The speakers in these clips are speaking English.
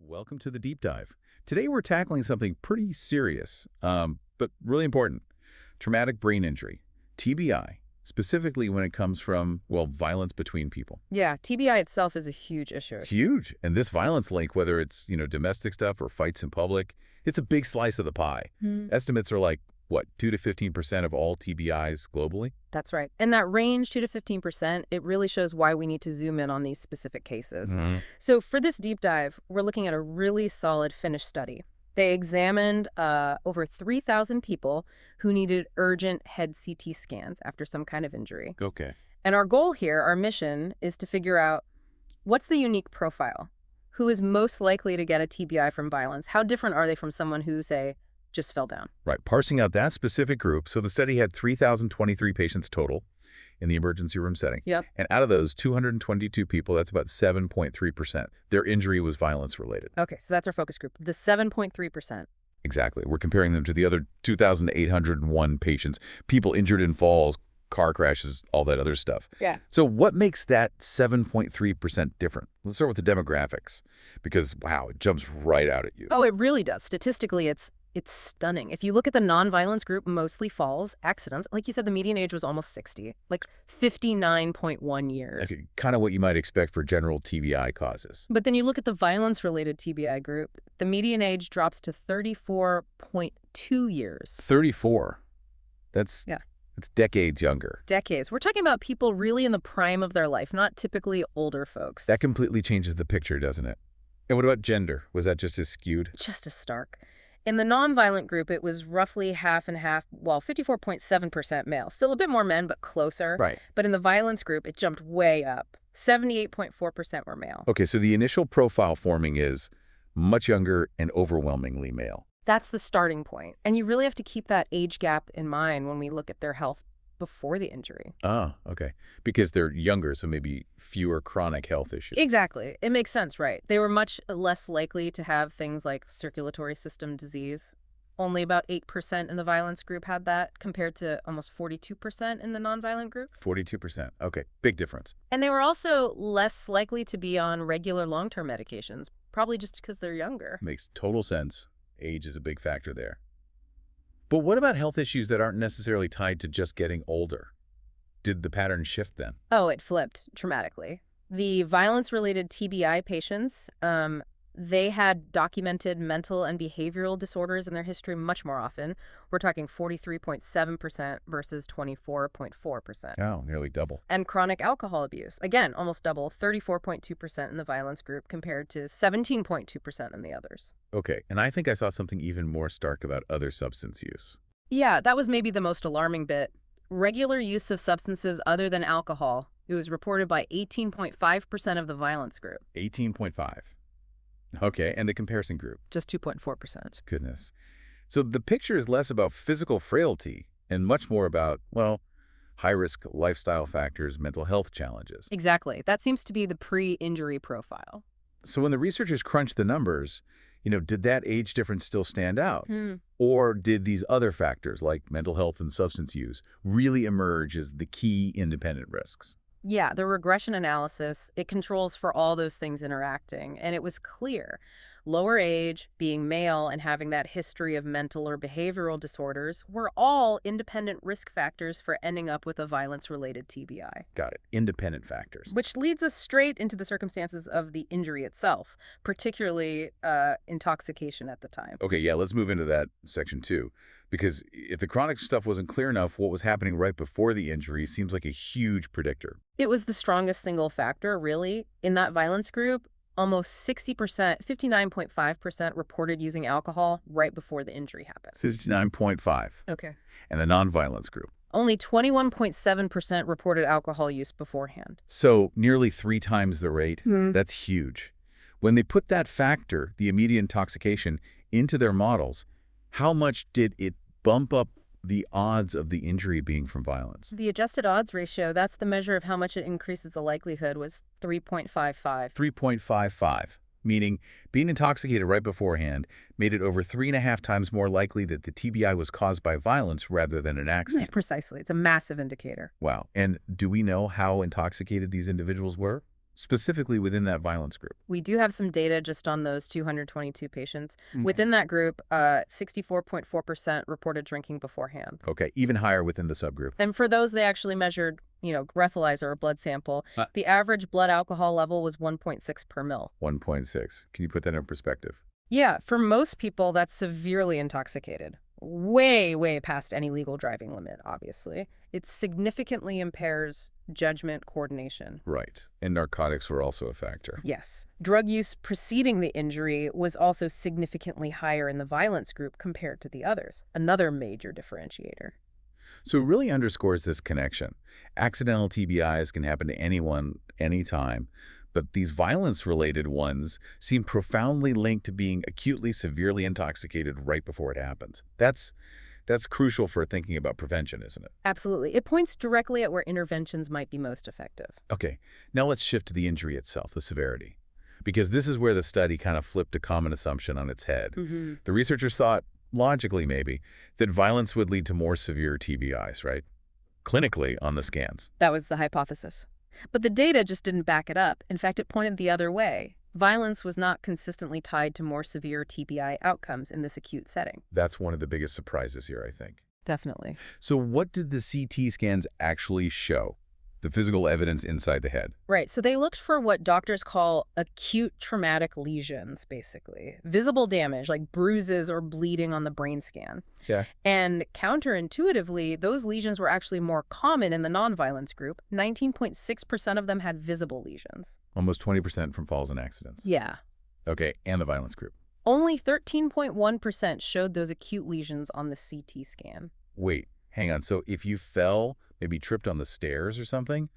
Welcome to the deep dive. Today we're tackling something pretty serious, but really important. Traumatic brain injury, TBI, specifically when it comes from, well, violence between people. Yeah, TBI itself is a huge issue. Huge. And this violence link, whether it's, domestic stuff or fights in public, it's a big slice of the pie. Estimates are like, what, 2 to 15% of all TBIs globally? That's right. And that range, 2 to 15%, it really shows why we need to zoom in on these specific cases. So for this deep dive, we're looking at a really solid Finnish study. They examined over 3,000 people who needed urgent head CT scans after some kind of injury. Okay. And our goal here, our mission, is to figure out what's the unique profile? Who is most likely to get a TBI from violence? How different are they from someone who, say, just fell down? Right. Parsing out that specific group. So the study had 3,023 patients total in the emergency room setting. Yep. And out of those 222 people, that's about 7.3%. Their injury was violence related. Okay, so that's our focus group, the 7.3%. Exactly. We're comparing them to the other 2,801 patients, people injured in falls, car crashes, all that other stuff. Yeah. So what makes that 7.3% different? Let's start with the demographics because, wow, it jumps right out at you. Oh, it really does. Statistically, it's stunning. If you look at the non-violence group, mostly falls, accidents, like you said, the median age was almost 60, like 59.1 years. Okay, kind of what you might expect for general TBI causes. But then you look at the violence-related TBI group, the median age drops to 34.2 years. 34. That's decades younger. Decades. We're talking about people really in the prime of their life, not typically older folks. That completely changes the picture, doesn't it? And what about gender? Was that just as skewed? Just as stark. In the nonviolent group, it was roughly half and half, well, 54.7% male. Still a bit more men, but closer. Right. But in the violence group, it jumped way up. 78.4% were male. Okay, so the initial profile forming is much younger and overwhelmingly male. That's the starting point. And you really have to keep that age gap in mind when we look at their health before the injury. Ah, okay. Because they're younger, so maybe fewer chronic health issues. Exactly. It makes sense, right? They were much less likely to have things like circulatory system disease. Only about 8% in the violence group had that, compared to almost 42% in the nonviolent group. 42%. Okay, big difference. And they were also less likely to be on regular long-term medications, probably just because they're younger. Makes total sense. Age is a big factor there. But what about health issues that aren't necessarily tied to just getting older? Did the pattern shift then? Oh, it flipped dramatically. The violence-related TBI patients, they had documented mental and behavioral disorders in their history much more often. We're talking 43.7% versus 24.4%. Oh, nearly double. And chronic alcohol abuse, again, almost double, 34.2% in the violence group compared to 17.2% in the others. Okay, and I think I saw something even more stark about other substance use. Yeah, that was maybe the most alarming bit. Regular use of substances other than alcohol. It was reported by 18.5% of the violence group. 18.5. Okay, and the comparison group? Just 2.4%. Goodness. So the picture is less about physical frailty and much more about, well, high-risk lifestyle factors, mental health challenges. Exactly. That seems to be the pre-injury profile. So when the researchers crunched the numbers, did that age difference still stand out? Or did these other factors like mental health and substance use really emerge as the key independent risks? Yeah, the regression analysis, it controls for all those things interacting. And it was clear. Lower age, being male, and having that history of mental or behavioral disorders were all independent risk factors for ending up with a violence-related TBI. Got it. Independent factors. Which leads us straight into the circumstances of the injury itself, particularly intoxication at the time. Okay, yeah, let's move into that section too. Because if the chronic stuff wasn't clear enough, what was happening right before the injury seems like a huge predictor. It was the strongest single factor, really. In that violence group, almost 60%, 59.5% reported using alcohol right before the injury happened. 69.5. Okay. And the nonviolence group? Only 21.7% reported alcohol use beforehand. So nearly 3 times the rate. That's huge. When they put that factor, the immediate intoxication, into their models, how much did it bump up the odds of the injury being from violence? The adjusted odds ratio, that's the measure of how much it increases the likelihood, was 3.55. 3.55, meaning being intoxicated right beforehand made it over 3.5 times more likely that the TBI was caused by violence rather than an accident. Precisely. It's a massive indicator. Wow. And do we know how intoxicated these individuals were? specifically within that violence group? We do have some data just on those 222 patients. Within that group, 64.4% reported drinking beforehand. Okay, even higher within the subgroup. And for those, they actually measured, breathalyzer or blood sample. The average blood alcohol level was 1.6 per mil. 1.6. Can you put that in perspective? Yeah, for most people, that's severely intoxicated. Way, way past any legal driving limit, obviously. It significantly impairs judgment, coordination. Right. And narcotics were also a factor. Yes. Drug use preceding the injury was also significantly higher in the violence group compared to the others. Another major differentiator. So it really underscores this connection. Accidental TBIs can happen to anyone, anytime, but these violence-related ones seem profoundly linked to being acutely, severely intoxicated right before it happens. That's crucial for thinking about prevention, isn't it? Absolutely. It points directly at where interventions might be most effective. Okay, now let's shift to the injury itself, the severity. Because this is where the study kind of flipped a common assumption on its head. The researchers thought, logically maybe, that violence would lead to more severe TBIs, right? Clinically, on the scans. That was the hypothesis. But the data just didn't back it up. In fact, it pointed the other way. Violence was not consistently tied to more severe TBI outcomes in this acute setting. That's one of the biggest surprises here, I think. Definitely. So what did the CT scans actually show? The physical evidence inside the head. Right. So they looked for what doctors call acute traumatic lesions, basically. Visible damage, like bruises or bleeding on the brain scan. Yeah. And counterintuitively, those lesions were actually more common in the nonviolence group. 19.6% of them had visible lesions. Almost 20% from falls and accidents. Yeah. Okay, and the violence group. Only 13.1% showed those acute lesions on the CT scan. Wait, hang on. So if you fell, maybe tripped on the stairs or something,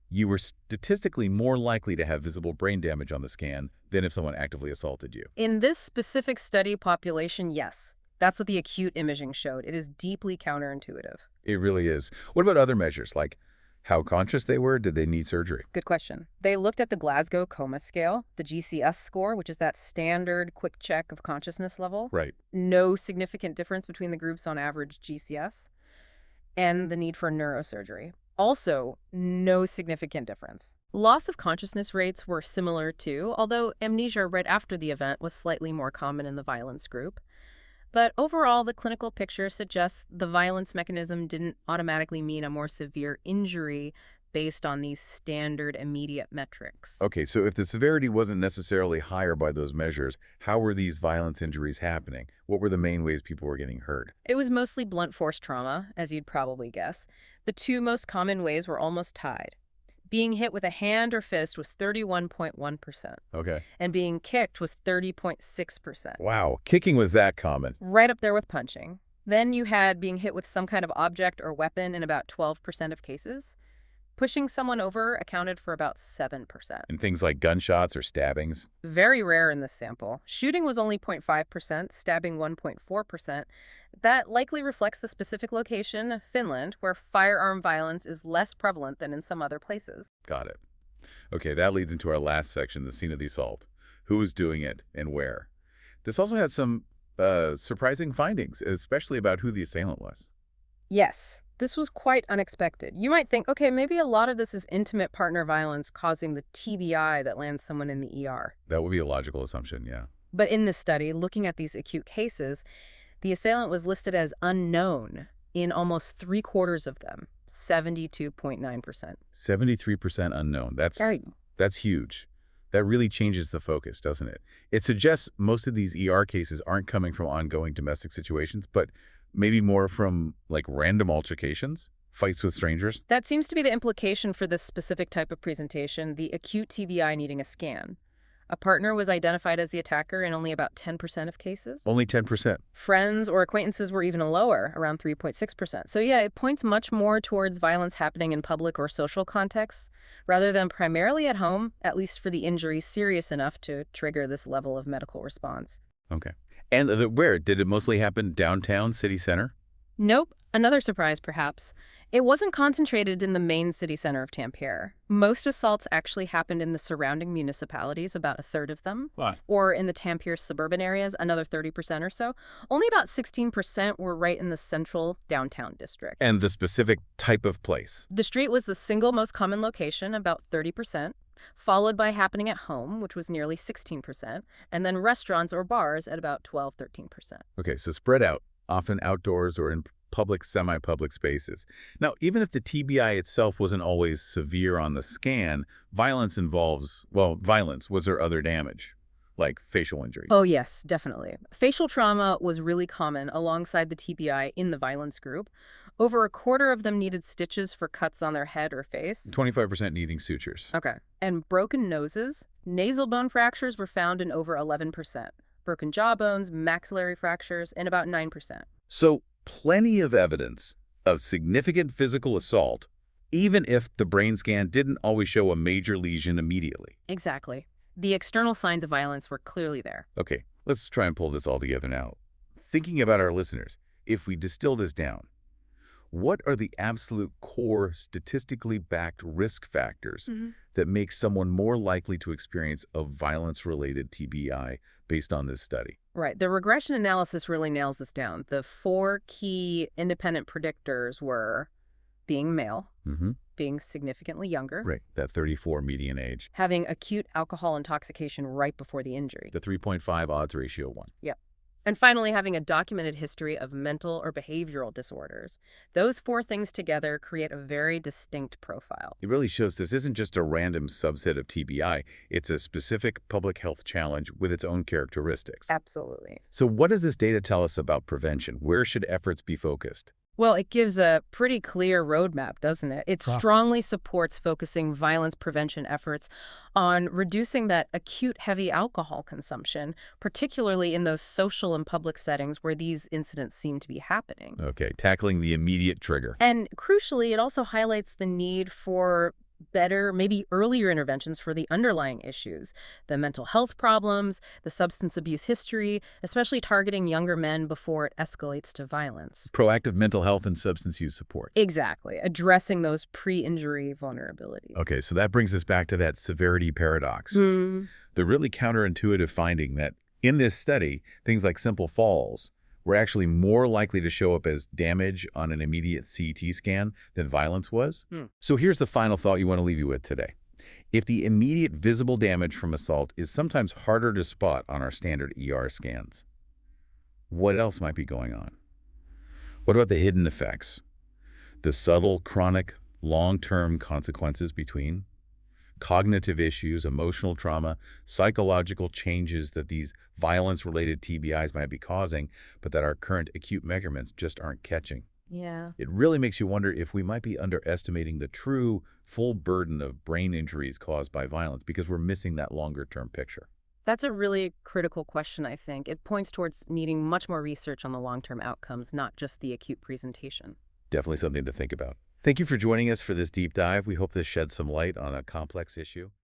you were statistically more likely to have visible brain damage on the scan than if someone actively assaulted you. In this specific study population, yes. That's what the acute imaging showed. It is deeply counterintuitive. It really is. What about other measures, like how conscious they were? Did they need surgery? Good question. They looked at the Glasgow Coma Scale, the GCS score, which is that standard quick check of consciousness level. Right. No significant difference between the groups on average GCS. And the need for neurosurgery. Also, no significant difference. Loss of consciousness rates were similar too, although amnesia right after the event was slightly more common in the violence group. But overall, the clinical picture suggests the violence mechanism didn't automatically mean a more severe injury based on these standard immediate metrics. Okay, so if the severity wasn't necessarily higher by those measures, how were these violence injuries happening? What were the main ways people were getting hurt? It was mostly blunt force trauma, as you'd probably guess. The two most common ways were almost tied. Being hit with a hand or fist was 31.1%. Okay. And being kicked was 30.6%. Wow, kicking was that common. Right up there with punching. Then you had being hit with some kind of object or weapon in about 12% of cases. Pushing someone over accounted for about 7%. And things like gunshots or stabbings? Very rare in this sample. Shooting was only 0.5%, stabbing 1.4%. That likely reflects the specific location, Finland, where firearm violence is less prevalent than in some other places. Got it. Okay, that leads into our last section, the scene of the assault. Who was doing it and where? This also had some surprising findings, especially about who the assailant was. Yes. This was quite unexpected. You might think, okay, maybe a lot of this is intimate partner violence causing the TBI that lands someone in the ER. That would be a logical assumption, yeah. But in this study, looking at these acute cases, the assailant was listed as unknown in almost 3/4 of them, 72.9%. 73% unknown. That's huge. That really changes the focus, doesn't it? It suggests most of these ER cases aren't coming from ongoing domestic situations, but maybe more from, like, random altercations, fights with strangers? That seems to be the implication for this specific type of presentation, the acute TBI needing a scan. A partner was identified as the attacker in only about 10% of cases. Only 10%. Friends or acquaintances were even lower, around 3.6%. So yeah, it points much more towards violence happening in public or social contexts, rather than primarily at home, at least for the injury serious enough to trigger this level of medical response. Okay. And where? Did it mostly happen downtown, city center? Nope. Another surprise, perhaps. It wasn't concentrated in the main city center of Tampere. Most assaults actually happened in the surrounding municipalities, about 1/3 of them. Why? Or in the Tampere suburban areas, another 30% or so. Only about 16% were right in the central downtown district. And the specific type of place? The street was the single most common location, about 30%. followed by happening at home, which was nearly 16%, and then restaurants or bars at about 12–13%. Okay, so spread out, often outdoors or in public, semi-public spaces. Now, even if the TBI itself wasn't always severe on the scan, violence involves, well, violence. Was there other damage, like facial injuries? Oh, yes, definitely. Facial trauma was really common alongside the TBI in the violence group. Over a quarter of them needed stitches for cuts on their head or face. 25% needing sutures. Okay. And broken noses, nasal bone fractures were found in over 11%. Broken jawbones, maxillary fractures, in about 9%. So, plenty of evidence of significant physical assault, even if the brain scan didn't always show a major lesion immediately. Exactly. The external signs of violence were clearly there. Okay, let's try and pull this all together now. Thinking about our listeners, if we distill this down, what are the absolute core statistically backed risk factors that make someone more likely to experience a violence-related TBI based on this study? Right. The regression analysis really nails this down. The 4 key independent predictors were being male, being significantly younger, Right, that 34 median age. having acute alcohol intoxication right before the injury. The 3.5 odds ratio 1. Yep. And finally, having a documented history of mental or behavioral disorders. Those 4 things together create a very distinct profile. It really shows this isn't just a random subset of TBI. It's a specific public health challenge with its own characteristics. Absolutely. So what does this data tell us about prevention? Where should efforts be focused? Well, it gives a pretty clear roadmap, doesn't it? It strongly supports focusing violence prevention efforts on reducing that acute heavy alcohol consumption, particularly in those social and public settings where these incidents seem to be happening. Okay, tackling the immediate trigger. And crucially, it also highlights the need for better, maybe earlier interventions for the underlying issues, the mental health problems, the substance abuse history, especially targeting younger men before it escalates to violence. Proactive mental health and substance use support. Exactly, addressing those pre-injury vulnerabilities. Okay, so that brings us back to that severity paradox. The really counterintuitive finding that in this study, things like simple falls were actually more likely to show up as damage on an immediate CT scan than violence was. So here's the final thought you want to leave you with today. If the immediate visible damage from assault is sometimes harder to spot on our standard ER scans, what else might be going on? What about the hidden effects? The subtle, chronic, long-term consequences between cognitive issues, emotional trauma, psychological changes that these violence-related TBIs might be causing, but that our current acute measurements just aren't catching. Yeah. It really makes you wonder if we might be underestimating the true, full burden of brain injuries caused by violence because we're missing that longer-term picture. That's a really critical question, I think. It points towards needing much more research on the long-term outcomes, not just the acute presentation. Definitely something to think about. Thank you for joining us for this deep dive. We hope this sheds some light on a complex issue.